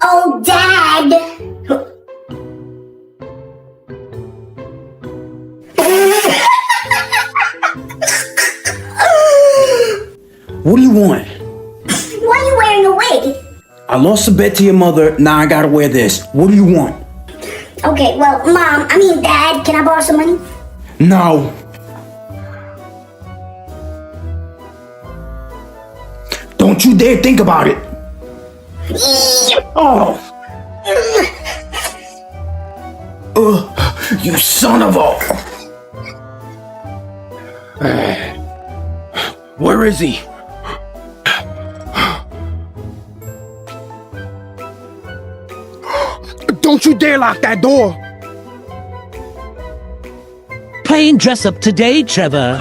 Oh, Dad! What do you want? Why are you wearing a wig? I lost a bet to your mother, now I gotta wear this. What do you want? Okay, well, Dad, can I borrow some money? No. Don't you dare think about it. Oh. You son of a... Where is he? Don't you dare lock that door! Playing dress up today, Trevor.